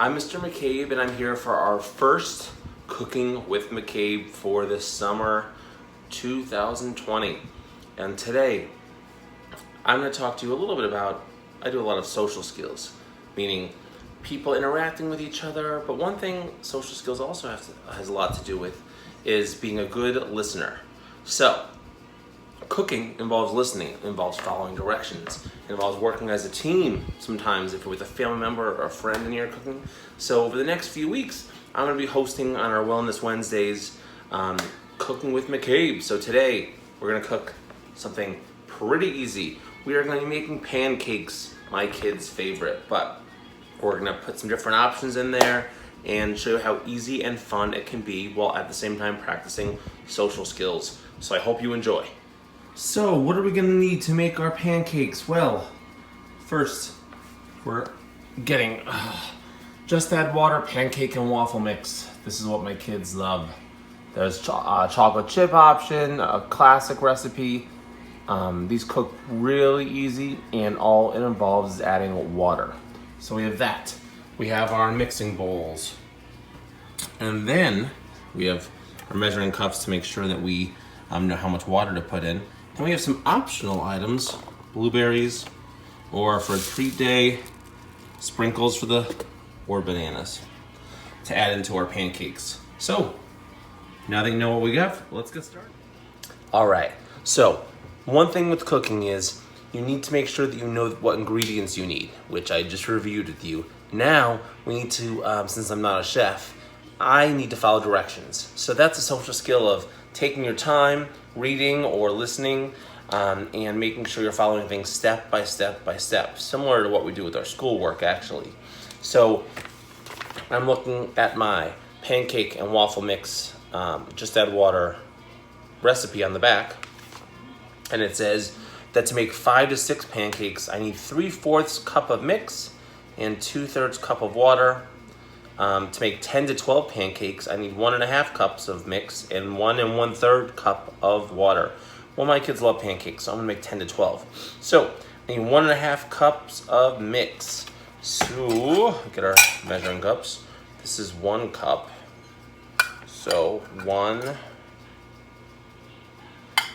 I'm Mr. McCabe, and I'm here for our first Cooking with McCabe for the summer 2020. And today, I'm going to talk to you a little bit about, I do a lot of social skills, meaning people interacting with each other, but one thing social skills also has a lot to do with is being a good listener. So, cooking involves listening, it involves following directions, it involves working as a team sometimes if you're with a family member or a friend and you're cooking. So over the next few weeks, I'm going to be hosting on our Wellness Wednesdays, Cooking with McCabe. So today, we're going to cook something pretty easy. We are going to be making pancakes, my kids' favorite, but we're going to put some different options in there and show you how easy and fun it can be while at the same time practicing social skills. So I hope you enjoy. So, what are we gonna need to make our pancakes? Well, first, we're getting just add water, pancake, and waffle mix. This is what my kids love. There's chocolate chip option, a classic recipe. These cook really easy, and all it involves is adding water. So we have that. We have our mixing bowls. And then we have our measuring cups to make sure that we know how much water to put in. And we have some optional items, blueberries, or for a treat day, sprinkles or bananas to add into our pancakes. So, now that you know what we have, let's get started. All right, so one thing with cooking is you need to make sure that you know what ingredients you need, which I just reviewed with you. Now, we need to, since I'm not a chef, I need to follow directions. So that's a social skill of taking your time, reading or listening, and making sure you're following things step by step by step, similar to what we do with our schoolwork, actually. So I'm looking at my pancake and waffle mix, just add water recipe on the back, and it says that to make 5 to 6 pancakes, I need 3/4 cup of mix and 2/3 cup of water. To make 10 to 12 pancakes, I need 1.5 cups of mix and 1 1/3 cup of water. Well, my kids love pancakes, so I'm gonna make 10 to 12. So, I need 1.5 cups of mix. So, get our measuring cups. This is 1 cup. So, 1,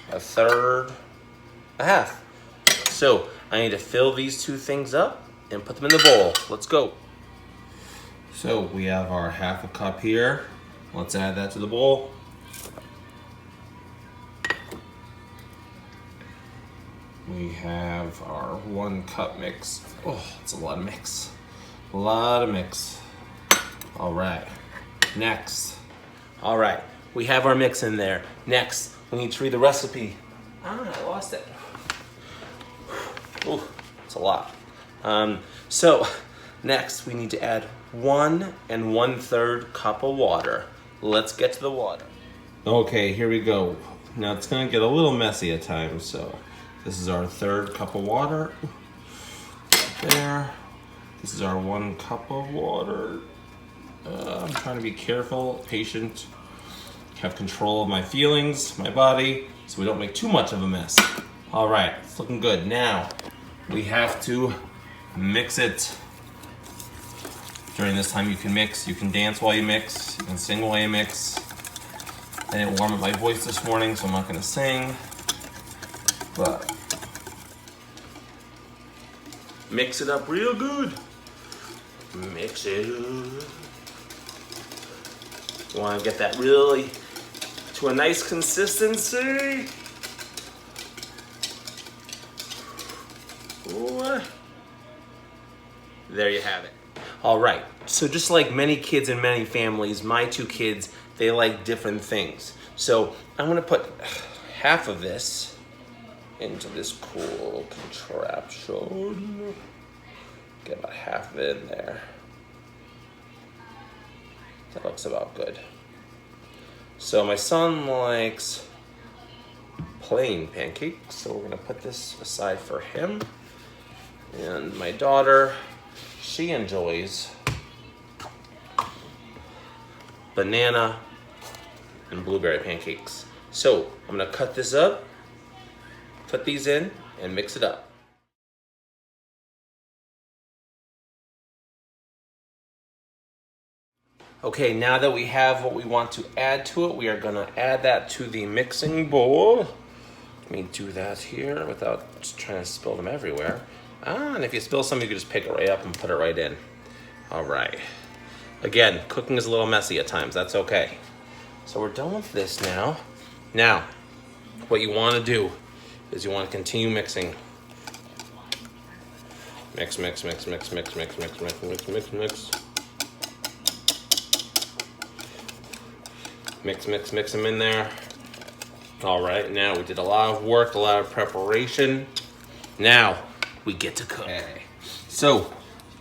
1/3, 1/2. So, I need to fill these two things up and put them in the bowl. Let's go. So we have our 1/2 cup here. Let's add that to the bowl. We have our 1 cup mix. Oh, it's a lot of mix. A lot of mix. All right, next. All right, we have our mix in there. Next, we need to read the recipe. I lost it. Oh, it's a lot. So next, we need to add 1 1/3 cup of water. Let's get to the water. Okay, here we go. Now it's gonna get a little messy at times, so this is our 1/3 cup of water. Right there. This is our 1 cup of water. I'm trying to be careful, patient, have control of my feelings, my body, so we don't make too much of a mess. All right, it's looking good. Now, we have to mix it. During this time you can mix, you can dance while you mix, you can sing while you mix. I didn't warm up my voice this morning, so I'm not gonna sing, but mix it up real good. Mix it up. You wanna get that really to a nice consistency. Ooh. There you have it. All right, so just like many kids in many families, my 2 kids, they like different things. So I'm gonna put 1/2 of this into this cool contraption. Get about 1/2 of it in there. That looks about good. So my son likes plain pancakes, so we're gonna put this aside for him. And my daughter, she enjoys banana and blueberry pancakes. So I'm gonna cut this up, put these in, and mix it up. Okay, now that we have what we want to add to it, we are gonna add that to the mixing bowl. Let me do that here without just trying to spill them everywhere. And if you spill some, you can just pick it right up and put it right in. All right. Again, cooking is a little messy at times, that's okay. So we're done with this now. Now, what you wanna do is you wanna continue mixing. Mix, mix, mix, mix, mix, mix, mix, mix, mix, mix, mix. Mix, mix, mix them in there. All right, now we did a lot of work, a lot of preparation. Now we get to cook. Okay. So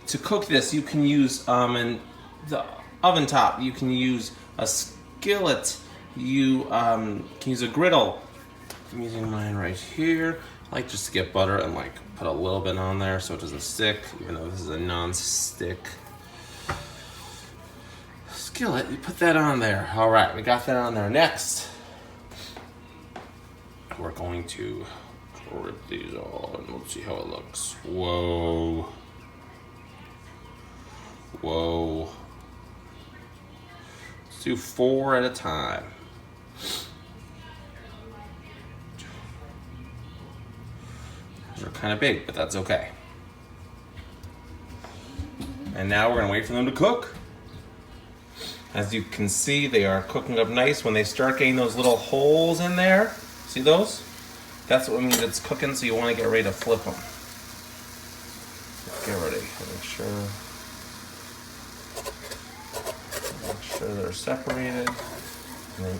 to cook this, you can use in the oven top. You can use a skillet. You can use a griddle. I'm using mine right here. I like just to get butter and like put a little bit on there so it doesn't stick, even though this is a non-stick skillet. You put that on there. All right, we got that on there. Next, we're going to rip these on. Let's see how it looks. Whoa. Whoa. Let's do 4 at a time. They're kind of big, but that's okay. And now we're gonna wait for them to cook. As you can see, they are cooking up nice. When they start getting those little holes in there, see those? That's what means it's cooking, so you wanna get ready to flip them. Get ready, make sure they're separated. And then,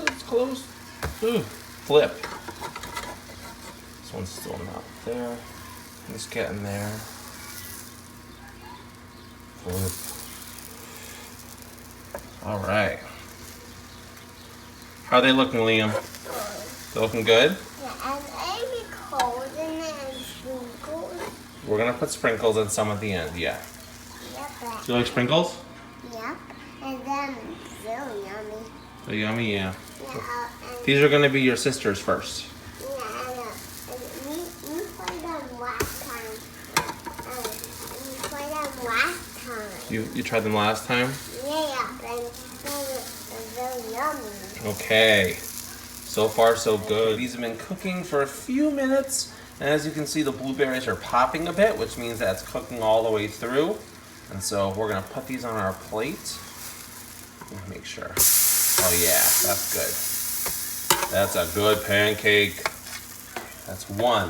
it's close. Flip. This one's still not there. Just getting there. Flip. All right. How are they looking, Liam? They looking good? Yeah, and maybe cold in it and sprinkles. We're gonna put sprinkles in some at the end, yeah. Yep. Do you like sprinkles? Yeah, and then it's really yummy. They're yummy, yeah. Yeah, These are gonna be your sisters first. we played them last time. We played them last time. You tried them last time? Yeah, and they're really yummy. Okay. So far, so good. These have been cooking for a few minutes. And as you can see, the blueberries are popping a bit, which means that's cooking all the way through. And so we're gonna put these on our plate. Make sure. Oh yeah, that's good. That's a good pancake. That's 1.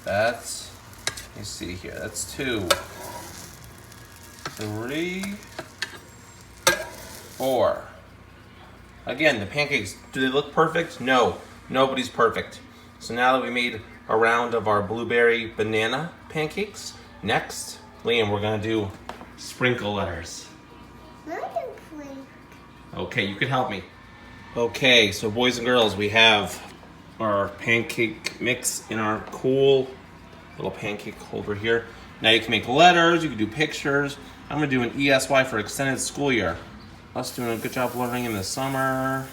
That's, let me see here, that's 2, 3, 4. Again, the pancakes, do they look perfect? No, nobody's perfect. So now that we made a round of our blueberry banana pancakes, next, Liam, we're gonna do sprinkle letters. Okay, you can help me. Okay, so boys and girls, we have our pancake mix in our cool little pancake holder here. Now you can make letters, you can do pictures. I'm gonna do an ESY for extended school year. Us doing a good job learning in the summer.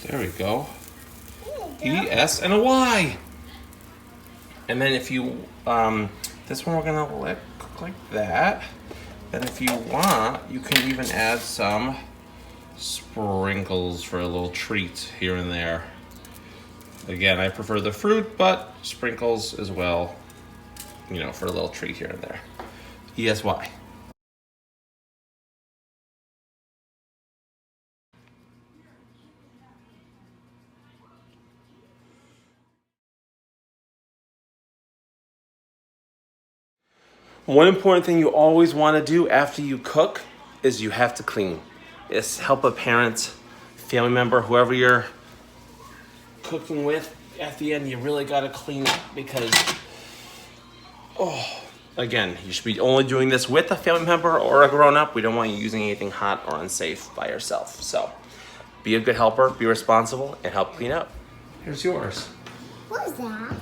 There we go. E-S and a Y. And then if you, this one we're gonna let cook like that. Then if you want, you can even add some sprinkles for a little treat here and there. Again, I prefer the fruit, but sprinkles as well, you know, for a little treat here and there. ESY. One important thing you always want to do after you cook is you have to clean. It's help a parent, family member, whoever you're cooking with. At the end, you really got to clean it because, again, you should be only doing this with a family member or a grown-up. We don't want you using anything hot or unsafe by yourself. So be a good helper, be responsible, and help clean up. Here's yours. What is that?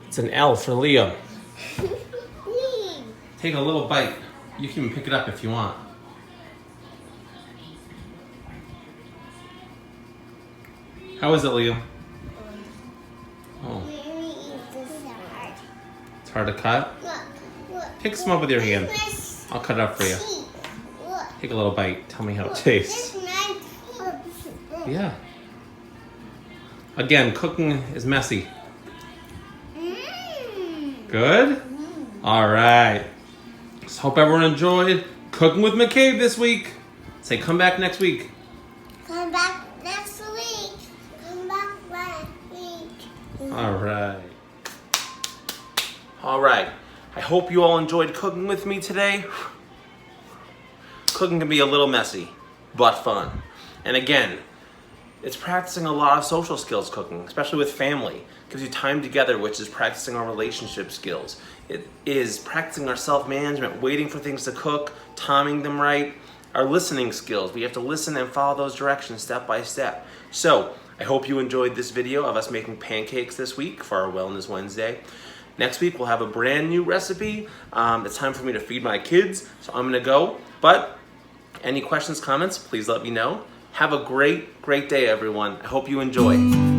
It's an L for Liam. Take a little bite. You can even pick it up if you want. How is it, Liam? Oh. It's hard. It's hard to cut? Look. Take some up with your hand. This I'll cut it up for you. cheese. Look. Take a little bite. Tell me how it This tastes. nice. Yeah. Again, cooking is messy. Mmm. Good? All right. So hope everyone enjoyed Cooking with McCabe this week. Say come back next week. Come back next week. Come back next week. All right. All right. I hope you all enjoyed cooking with me today. Cooking can be a little messy, but fun. And again, it's practicing a lot of social skills cooking, especially with family. It gives you time together, which is practicing our relationship skills. It is practicing our self-management, waiting for things to cook, timing them right, our listening skills. We have to listen and follow those directions step by step. So, I hope you enjoyed this video of us making pancakes this week for our Wellness Wednesday. Next week, we'll have a brand new recipe. It's time for me to feed my kids, so I'm gonna go. But any questions, comments, please let me know. Have a great, great day, everyone. I hope you enjoy.